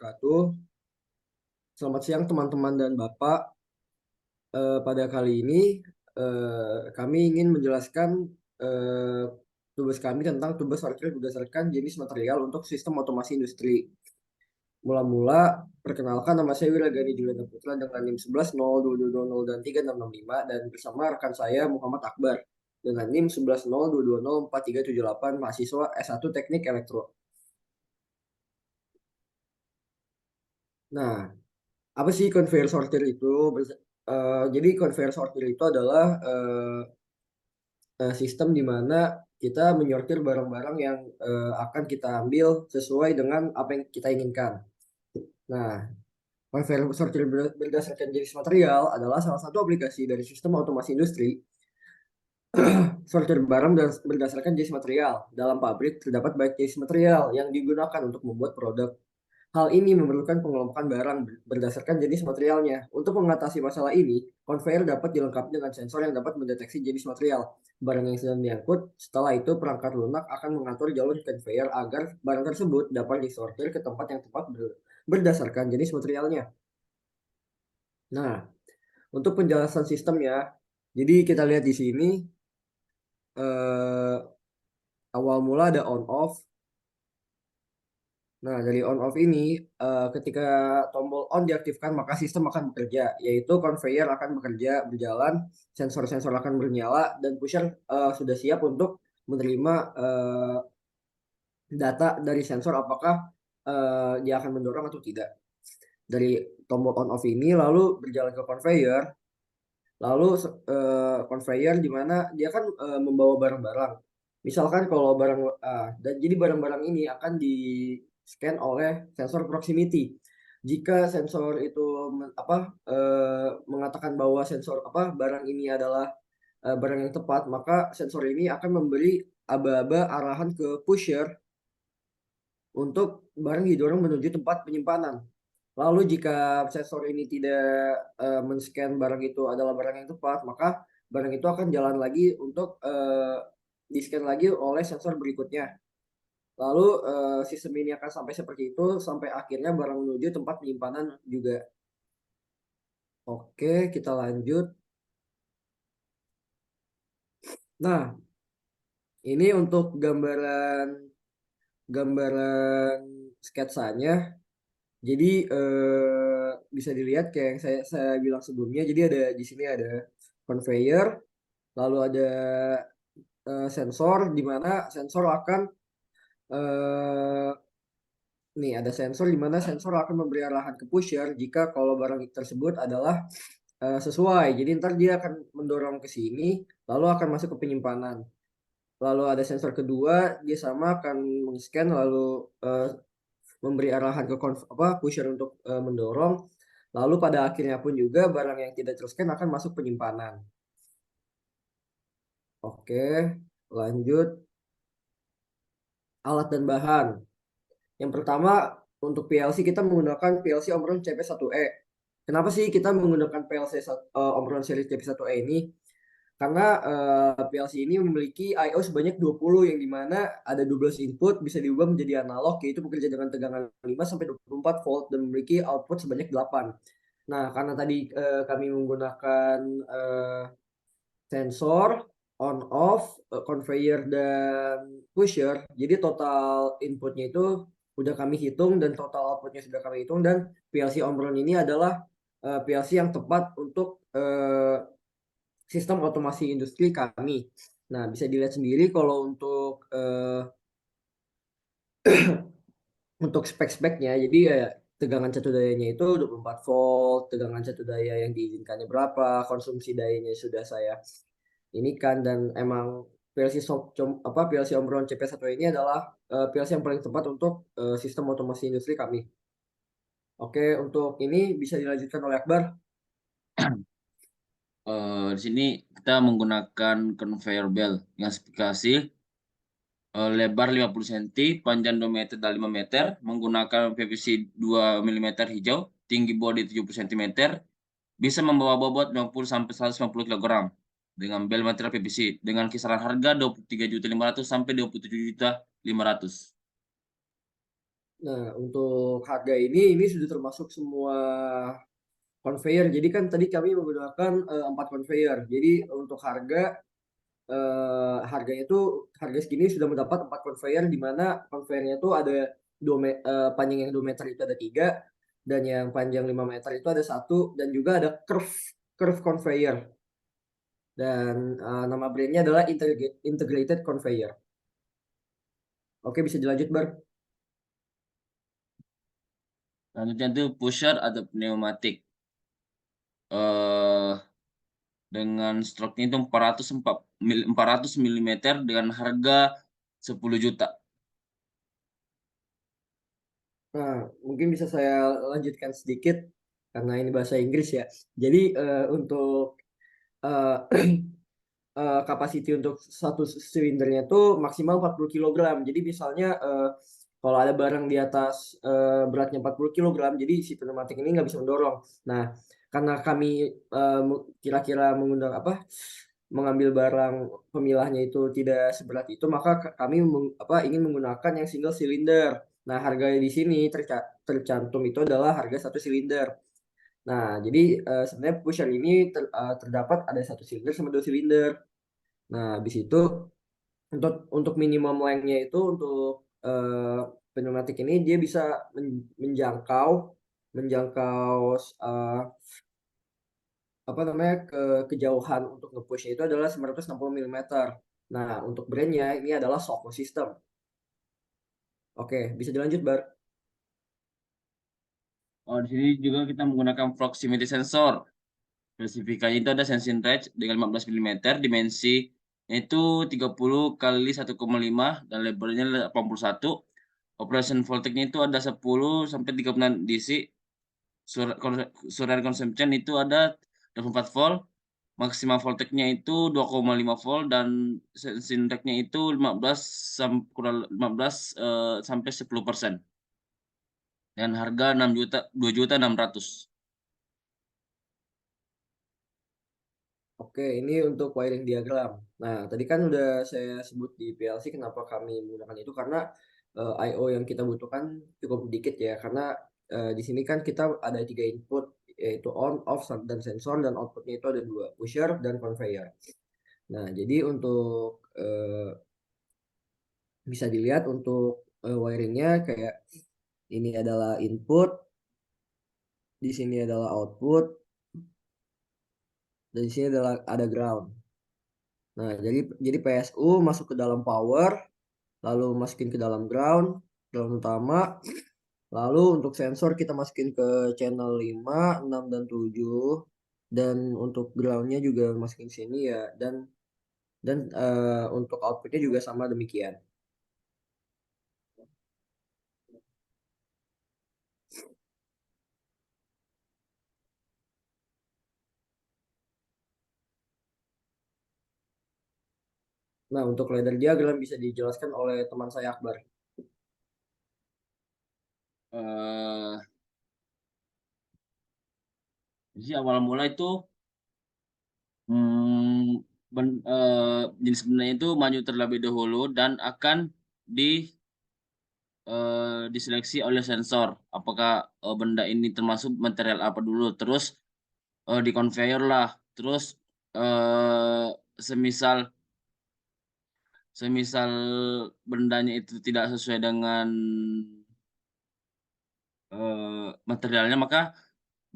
wabarakatuh. Selamat siang teman-teman dan Bapak. Pada kali ini kami ingin menjelaskan eh, tugas kami tentang tugas sortir berdasarkan jenis material untuk sistem otomasi industri. Mula-mula, perkenalkan nama saya Wiragani Juliana Putra dengan NIM 110220 dan 3665 dan bersama rekan saya Muhammad Akbar dengan NIM 1102204378 mahasiswa S1 Teknik Elektro. Nah, apa sih conveyor sortir itu? Jadi conveyor sortir itu adalah sistem di mana kita menyortir barang-barang yang akan kita ambil sesuai dengan apa yang kita inginkan. Nah, conveyor sortir berdasarkan jenis material adalah salah satu aplikasi dari sistem otomasi industri. Sortir barang berdasarkan jenis material. Dalam pabrik terdapat banyak jenis material yang digunakan untuk membuat produk. Hal ini memerlukan pengelompokan barang berdasarkan jenis materialnya. Untuk mengatasi masalah ini, conveyor dapat dilengkapi dengan sensor yang dapat mendeteksi jenis material barang yang sedang diangkut. Setelah itu, perangkat lunak akan mengatur jalur conveyor agar barang tersebut dapat disortir ke tempat yang tepat berdasarkan jenis materialnya. Nah, untuk penjelasan sistemnya, jadi kita lihat di sini eh, awal mula ada on off. Nah, dari on off ini, ketika tombol on diaktifkan, maka sistem akan bekerja, yaitu conveyor akan bekerja, berjalan, sensor-sensor akan bernyala, dan pusher sudah siap untuk menerima data dari sensor apakah dia akan mendorong atau tidak. Dari tombol on off ini, lalu berjalan ke conveyor, lalu conveyor di mana dia kan membawa barang-barang. Misalkan kalau barang dan jadi barang-barang ini akan di scan oleh sensor proximity. Jika sensor itu mengatakan bahwa sensor barang ini adalah barang yang tepat, maka sensor ini akan memberi aba-aba arahan ke pusher untuk barang didorong menuju tempat penyimpanan. Lalu jika sensor ini tidak men-scan barang itu adalah barang yang tepat, maka barang itu akan jalan lagi untuk di-scan lagi oleh sensor berikutnya. Lalu sistem ini akan sampai seperti itu sampai akhirnya barang menuju tempat penyimpanan juga. Oke, kita lanjut. Nah, ini untuk gambaran sketsanya. Jadi bisa dilihat kayak yang saya bilang sebelumnya. Jadi ada di sini ada conveyor, lalu ada sensor di mana sensor akan eh, nih ada sensor di mana sensor akan memberi arahan ke pusher jika kalau barang tersebut adalah sesuai. Jadi ntar dia akan mendorong ke sini, lalu akan masuk ke penyimpanan. Lalu ada sensor kedua, dia sama akan meng-scan lalu memberi arahan ke pusher untuk mendorong. Lalu pada akhirnya pun juga barang yang tidak ter-scan akan masuk penyimpanan. Oke, lanjut alat dan bahan. Yang pertama untuk PLC kita menggunakan PLC Omron CP1E. Kenapa sih kita menggunakan PLC Omron seri CP1E ini? Karena PLC ini memiliki I/O sebanyak 20 yang dimana ada 12 input bisa diubah menjadi analog yaitu bekerja dengan tegangan 5 sampai 24 volt dan memiliki output sebanyak 8. Nah, karena tadi kami menggunakan sensor on off, conveyor dan pusher, jadi total inputnya itu udah kami hitung dan total outputnya sudah kami hitung dan PLC Omron ini adalah PLC yang tepat untuk sistem otomasi industri kami. Nah, bisa dilihat sendiri kalau untuk spek-speknya, jadi tegangan satu dayanya itu 24 volt, tegangan satu daya yang diizinkannya berapa, konsumsi dayanya sudah saya ini kan, dan emang PLC Omron CP1 ini adalah PLC yang paling tepat untuk sistem otomasi industri kami. Oke, untuk ini bisa dilanjutkan oleh Akbar. Di sini kita menggunakan conveyor belt yang spesifikasi lebar 50 cm, panjang 2 meter dan 5 meter, menggunakan PVC 2 mm hijau, tinggi bodi 70 cm, bisa membawa bobot 50 sampai 150 kg dengan bel material PVC dengan kisaran harga 23.500.000 sampai 27.500.000. Nah, untuk harga ini sudah termasuk semua conveyor. Jadi kan tadi kami menggunakan 4 conveyor. Jadi untuk harganya itu harga segini sudah mendapat 4 conveyor, di mana conveyornya itu ada panjang yang 2 meter itu ada 3, dan yang panjang 5 meter itu ada satu, dan juga ada curve curve conveyor, dan nama brandnya adalah integrated conveyor. Oke, bisa dilanjut Bar. Selanjutnya itu pusher atau pneumatik. Eh dengan stroke-nya itu 400 mm dengan harga 10 juta. Nah, mungkin bisa saya lanjutkan sedikit karena ini bahasa Inggris ya. Jadi untuk eh, capacity untuk satu silindernya itu maksimal 40 kilogram. Jadi misalnya kalau ada barang di atas beratnya 40 kilogram, jadi si pneumatik ini nggak bisa mendorong. Nah, karena kami kira-kira mengundang apa mengambil barang pemilahnya itu tidak seberat itu, maka kami ingin menggunakan yang single silinder. Nah, harga di sini tercantum itu adalah harga satu silinder. Nah, jadi sebenarnya pusher ini terdapat ada satu silinder sama dua silinder. Nah, habis itu untuk minimum length-nya itu untuk pneumatik ini dia bisa menjangkau menjangkau eh, apa namanya kejauhan untuk nge-push itu adalah 960 mm. Nah, untuk brandnya ini adalah Soko System. Oke, bisa dilanjut, Bar. Oh, di sini juga kita menggunakan proximity sensor. Spesifikasinya itu ada sensing range dengan 15 mm, dimensi itu 30 kali 1,5 dan lebarnya 81. Operation voltage-nya itu ada 10 sampai 36 DC. Surround consumption itu ada 24 volt. Maksimal voltage-nya itu 2,5 volt dan sensing range-nya itu 15 15 sampai 10%. Dan harga 6 juta 2.600.000. Oke, ini untuk wiring diagram. Nah, tadi kan udah saya sebut di PLC kenapa kami menggunakan itu, karena I/O yang kita butuhkan cukup dikit ya, karena di sini kan kita ada 3 input, yaitu on, off, dan sensor, dan outputnya itu ada 2, pusher dan conveyor. Nah, jadi untuk bisa dilihat untuk wiringnya kayak ini adalah input, di sini adalah output, dan di sini adalah ada ground. Nah, jadi PSU masuk ke dalam power, lalu masukin ke dalam ground utama, lalu untuk sensor kita masukin ke channel 5, 6, dan 7, dan untuk groundnya juga masukin sini ya, dan untuk outputnya juga sama demikian. Nah, untuk ladder diagram bisa dijelaskan oleh teman saya Akbar. Eh, jadi awal mula itu jenis bendanya itu maju terlebih dahulu dan akan di diseleksi oleh sensor. Apakah benda ini termasuk material apa dulu, terus di conveyor lah, terus eh, semisal semisal bendanya itu tidak sesuai dengan materialnya, maka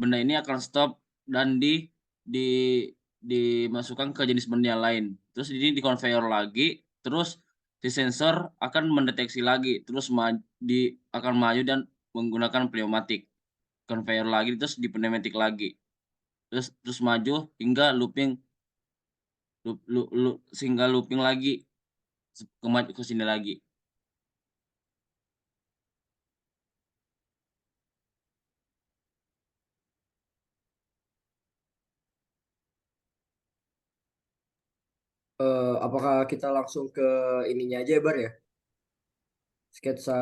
benda ini akan stop dan di dimasukkan ke jenis benda yang lain. Terus ini di conveyor lagi, terus si sensor akan mendeteksi lagi, terus akan maju dan menggunakan pneumatik. Conveyor lagi, terus di pneumatik lagi. Terus terus maju hingga sehingga looping lagi ke sini lagi. Apakah kita langsung ke ininya aja ya, Bar ya? Sketsa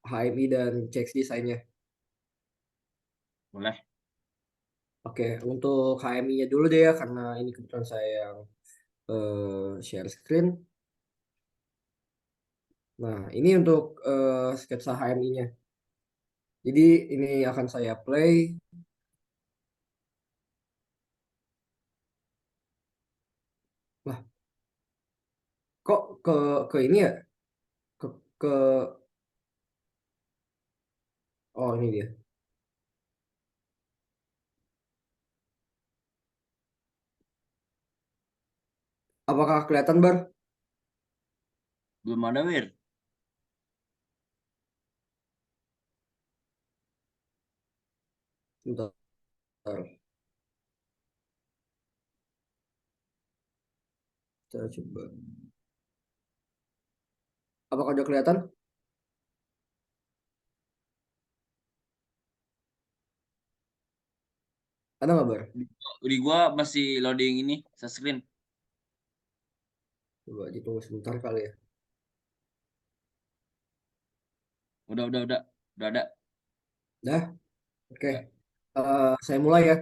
HMI dan CX desainnya. Boleh. Oke, untuk HMI-nya dulu deh ya, karena ini kebetulan saya yang share screen. Nah, ini untuk sketsa HMI-nya. Jadi ini akan saya play. Lah, kok ke ini ya? Ke oh ini dia. Apakah kelihatan Bar? Belum ada, Wir. Bentar. Kita coba. Apakah udah kelihatan? Ada nggak Bar? Di gua masih loading ini, screen. Coba ditunggu sebentar kali ya. Udah ada. Dah, oke. Ya, Saya mulai ya.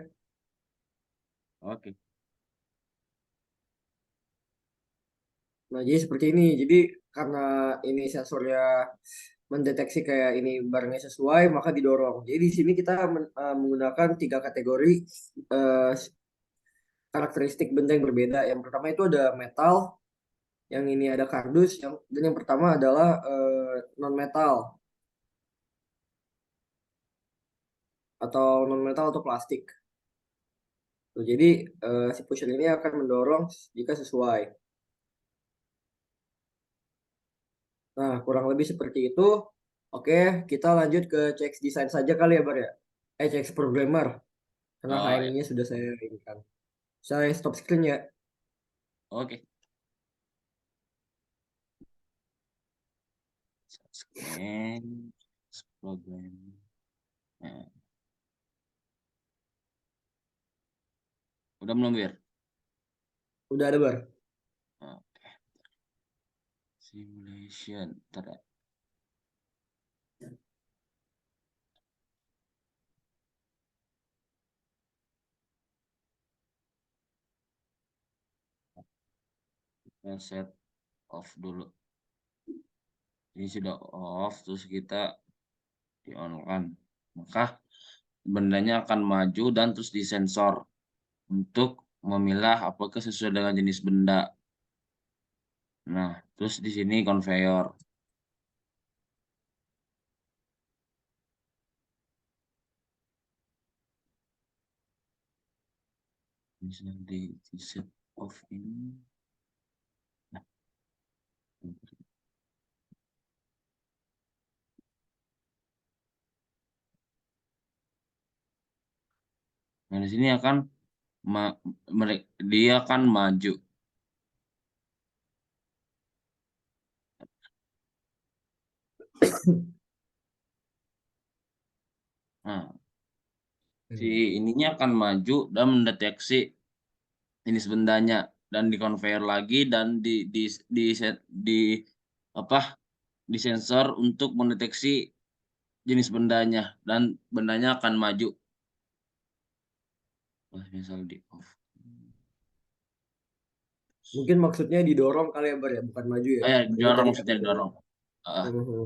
oke. Nah, jadi seperti ini. Jadi karena ini sensornya mendeteksi kayak ini barangnya sesuai, maka didorong. Jadi di sini kita menggunakan tiga kategori eh, karakteristik benda yang berbeda. Yang pertama itu ada metal, yang ini ada kardus, dan yang pertama adalah non metal non metal atau plastik. Tuh, jadi si pusher ini akan mendorong jika sesuai. Nah, kurang lebih seperti itu. Oke, kita lanjut ke CX design saja kali ya, Bar ya. CX programmer, karena Oh ya, HMI-nya sudah saya ini kan. Saya stop screen ya. oke. Scan, program. Nah, udah belum, Wir? Udah ada, Bar. Oke. Simulation. Ntar ya. Kita set off dulu. Ini sudah off, terus kita di on kan. Maka bendanya akan maju dan terus disensor untuk memilah apakah sesuai dengan jenis benda. Nah, terus di sini conveyor. Misalnya di set off ini. Nah, nah di sini akan dia akan maju. Nah, si ininya akan maju dan mendeteksi jenis bendanya dan di conveyor lagi dan di apa disensor untuk mendeteksi jenis bendanya dan bendanya akan maju. Wah, misal di off. Mungkin maksudnya didorong kali ya, Bar ya, bukan maju ya. Oh ya, Jadi dorong tadi maksudnya katanya. dorong. Ah, Mhm.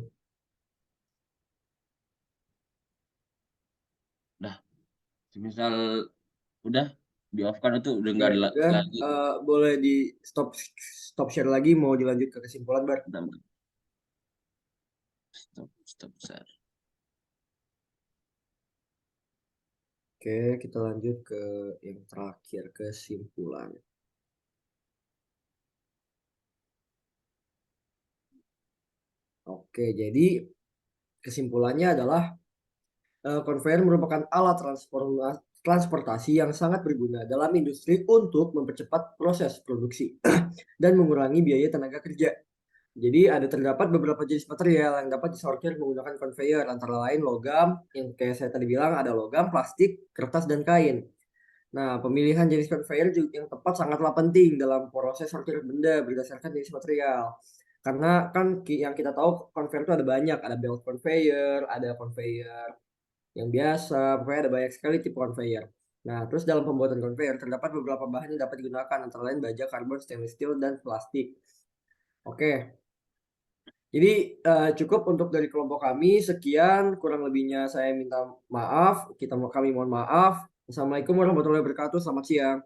udah. Misal udah di off kan itu udah Oke, nggak ada udah. lagi. Boleh di stop stop share lagi. Mau dilanjut ke kesimpulan, Bar? Udah, stop share. Oke, kita lanjut ke yang terakhir, kesimpulan. Oke, jadi kesimpulannya adalah konveyor merupakan alat transportasi yang sangat berguna dalam industri untuk mempercepat proses produksi dan mengurangi biaya tenaga kerja. Jadi ada terdapat beberapa jenis material yang dapat disortir menggunakan konveyor, antara lain logam, yang kayak saya tadi bilang ada logam, plastik, kertas, dan kain. Nah, pemilihan jenis conveyor yang tepat sangatlah penting dalam proses sortir benda berdasarkan jenis material. Karena kan yang kita tahu conveyor itu ada banyak, ada belt conveyor, ada conveyor yang biasa, pokoknya ada banyak sekali tipe conveyor. Nah, terus dalam pembuatan conveyor terdapat beberapa bahan yang dapat digunakan, antara lain baja, karbon, stainless steel, dan plastik. Oke, Jadi cukup untuk dari kelompok kami. Sekian, kurang lebihnya saya minta maaf. Kami mohon maaf. Assalamualaikum warahmatullahi wabarakatuh. Selamat siang.